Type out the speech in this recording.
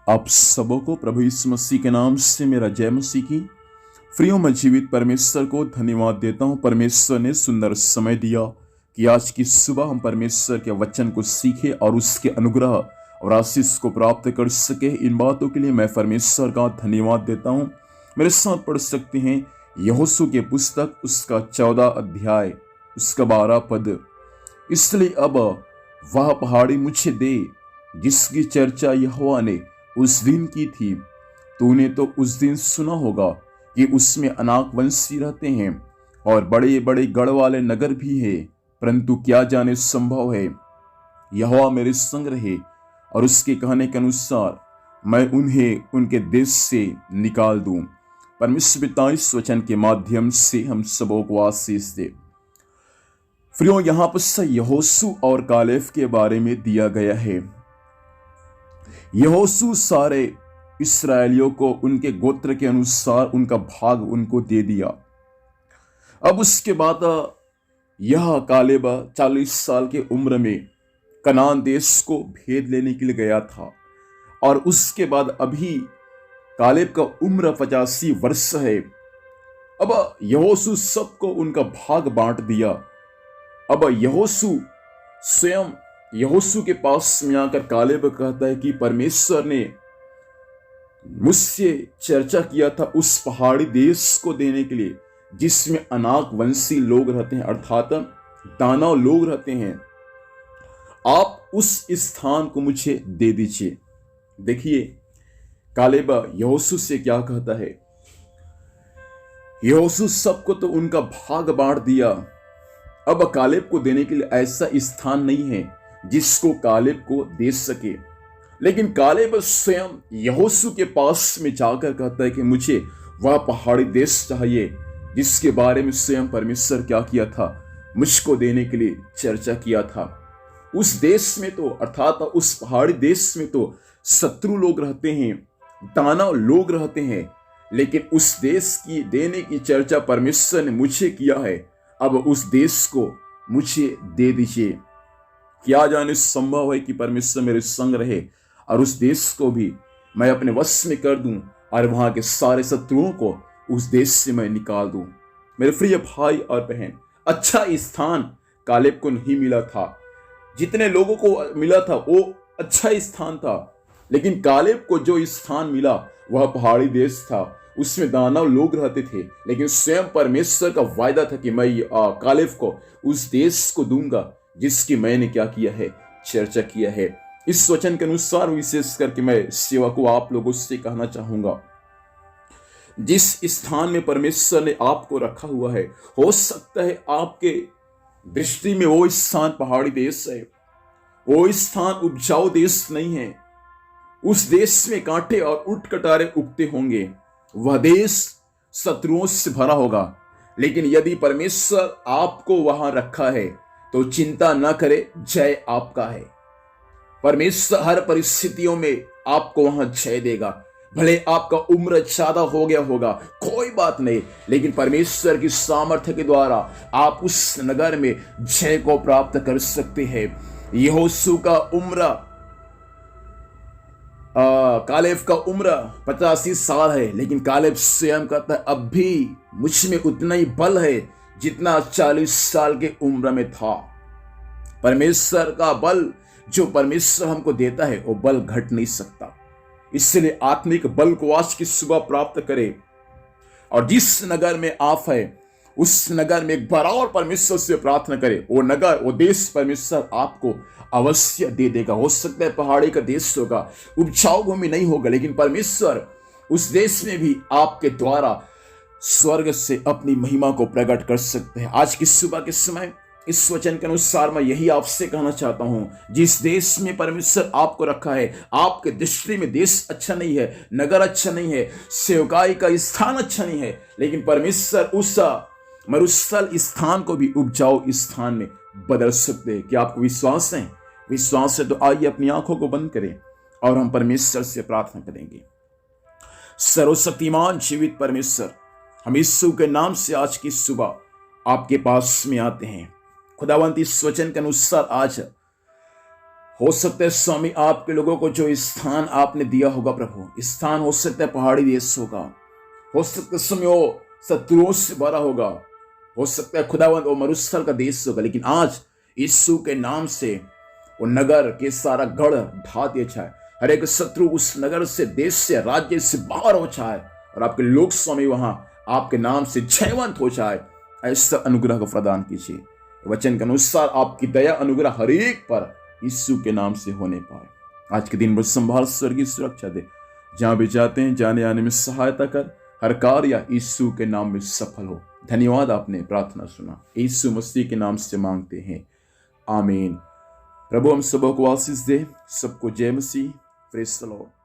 आप सबों को प्रभु यीशु मसीह के नाम से मेरा जय मसीह की। प्रियो, मैं जीवित परमेश्वर को धन्यवाद देता हूँ। परमेश्वर ने सुंदर समय दिया कि आज की सुबह हम परमेश्वर के वचन को सीखे और उसके अनुग्रह और आशीष को प्राप्त कर सके। इन बातों के लिए मैं परमेश्वर का धन्यवाद देता हूँ। मेरे साथ पढ़ सकते हैं यहोशू के पुस्तक, उसका 14 अध्याय, उसका 12 पद। इसलिए अब वह पहाड़ी मुझे दे जिसकी चर्चा यहोवा ने उस दिन की थी। तूने तो उस दिन सुना होगा कि उसमें अनाक वंशी रहते हैं और बड़े बड़े गढ़ वाले नगर भी है, परंतु क्या जाने संभव है यहोवा मेरे संग रहे और उसके कहने के अनुसार मैं उन्हें उनके देश से निकाल दूं। परमेश्वर पिता इस वचन के माध्यम से हम सबों को आशीष दे। फ्रियो, यहां पर यहोशू और कालेब के बारे में दिया गया है। यहोशू सारे इस्राएलियों को उनके गोत्र के अनुसार उनका भाग उनको दे दिया। अब उसके बाद यह कालेब 40 साल के उम्र में कनान देश को भेद लेने के लिए गया था और उसके बाद अभी कालेब का उम्र 85 वर्ष है। अब यहोशू सबको उनका भाग बांट दिया। अब यहोशू स्वयं यहोशू के पास में आकर कालेब कहता है कि परमेश्वर ने मुझसे चर्चा किया था उस पहाड़ी देश को देने के लिए जिसमें अनाक वंशी लोग रहते हैं, अर्थात दानव लोग रहते हैं। आप उस स्थान को मुझे दे दीजिए। देखिए कालेब यहोशू से क्या कहता है। यहोशू सबको तो उनका भाग बांट दिया। अब कालेब को देने के लिए ऐसा स्थान नहीं है जिसको कालेब को दे सके, लेकिन कालेब स्वयं यहोशू के पास में जाकर कहता है कि मुझे वह पहाड़ी देश चाहिए जिसके बारे में स्वयं परमेश्वर क्या किया था, मुझको देने के लिए चर्चा किया था। उस देश में तो अर्थात उस पहाड़ी देश में तो शत्रु लोग रहते हैं, दानव लोग रहते हैं, लेकिन उस देश की देने की चर्चा परमेश्वर ने मुझे किया है। अब उस देश को मुझे दे दीजिए। क्या जाने संभव है कि परमेश्वर मेरे संग रहे और उस देश को भी मैं अपने वश में कर दूं और वहां के सारे शत्रुओं को उस देश से मैं निकाल दूं। मेरे प्रिय भाई और बहन, अच्छा स्थान कालेब को नहीं मिला था। जितने लोगों को मिला था वो अच्छा स्थान था, लेकिन कालेब को जो स्थान मिला वह पहाड़ी देश था। उसमें दानव लोग रहते थे, लेकिन स्वयं परमेश्वर का वायदा था कि मैं कालेब को उस देश को दूंगा जिसकी मैंने क्या किया है, चर्चा किया है। इस वचन के अनुसार विशेष करके मैं सेवा को आप लोगों से कहना चाहूंगा, जिस स्थान में परमेश्वर ने आपको रखा हुआ है, हो सकता है आपके दृष्टि में वो स्थान पहाड़ी देश है, वो स्थान उपजाऊ देश नहीं है। उस देश में कांटे और उट कटारे उगते होंगे, वह देश शत्रुओं से भरा होगा, लेकिन यदि परमेश्वर आपको वहां रखा है तो चिंता न करे, जय आपका है। परमेश्वर हर परिस्थितियों में आपको वहां जय देगा। भले आपका उम्र ज्यादा हो गया होगा, कोई बात नहीं, लेकिन परमेश्वर की सामर्थ्य के द्वारा आप उस नगर में जय को प्राप्त कर सकते हैं। यहोशू का उम्र कालेब का उम्र 85 साल है, लेकिन कालेब स्वयं कहता है अब भी मुझ में उतना ही बल है जितना 40 साल के उम्र में था। परमेश्वर का बल जो परमेश्वर हमको देता है वो बल घट नहीं सकता। इसलिए आत्मिक बल को आज की सुबह प्राप्त करें और जिस नगर में आप है उस नगर में एक बार और परमेश्वर से प्रार्थना करें। वो नगर, वो देश परमेश्वर आपको अवश्य दे देगा। हो सकता है पहाड़ी का देश होगा, उपजाऊ भूमि नहीं होगा, लेकिन परमेश्वर उस देश में भी आपके द्वारा स्वर्ग से अपनी महिमा को प्रकट कर सकते हैं। आज की सुबह के समय इस वचन के अनुसार मैं यही आपसे कहना चाहता हूं, जिस देश में परमेश्वर आपको रखा है, आपके दृष्टि में देश अच्छा नहीं है, नगर अच्छा नहीं है, सेवकाई का स्थान अच्छा नहीं है, लेकिन परमेश्वर उस मरुस्थल स्थान को भी उपजाऊ स्थान में बदल सकते हैं। क्या आपको विश्वास है? विश्वास है तो आइए अपनी आंखों को बंद करें और हम परमेश्वर से प्रार्थना करेंगे। सर्वशक्तिमान जीवित परमेश्वर, हम यीशु के नाम से आज की सुबह आपके पास में आते हैं। खुदावंत, इस वचन के अनुसार आज हो सकता है स्वामी आपके लोगों को जो स्थान आपने दिया होगा प्रभु, स्थान हो सकता है पहाड़ी देश होगा, हो सकता है समय वो शत्रुओं से भरा होगा, हो सकता है खुदावंद वो मरुस्थल का देश होगा, लेकिन आज यीशु के नाम से वो नगर के सारा गढ़ ढा दिया जाए। हर एक शत्रु उस नगर से, देश से, राज्य से बाहर हो जाए और आपके लोग स्वामी वहां आपके नाम से जयवंत हो जाए। ऐसा अनुग्रह को प्रदान कीजिए। वचन के अनुसार आपकी दया अनुग्रह हर एक पर यीशु के नाम से होने पाए। आज के दिन भर संभाल, स्वर्गीय सुरक्षा दे, जहां भी जाते हैं जाने आने में सहायता कर, हर कार्य यीशु के नाम में सफल हो। धन्यवाद, आपने प्रार्थना सुना, यीशु मसीह के नाम से मांगते हैं, आमीन। प्रभु हम सबको आशीष दे। सबको जय मसीह। Praise the Lord.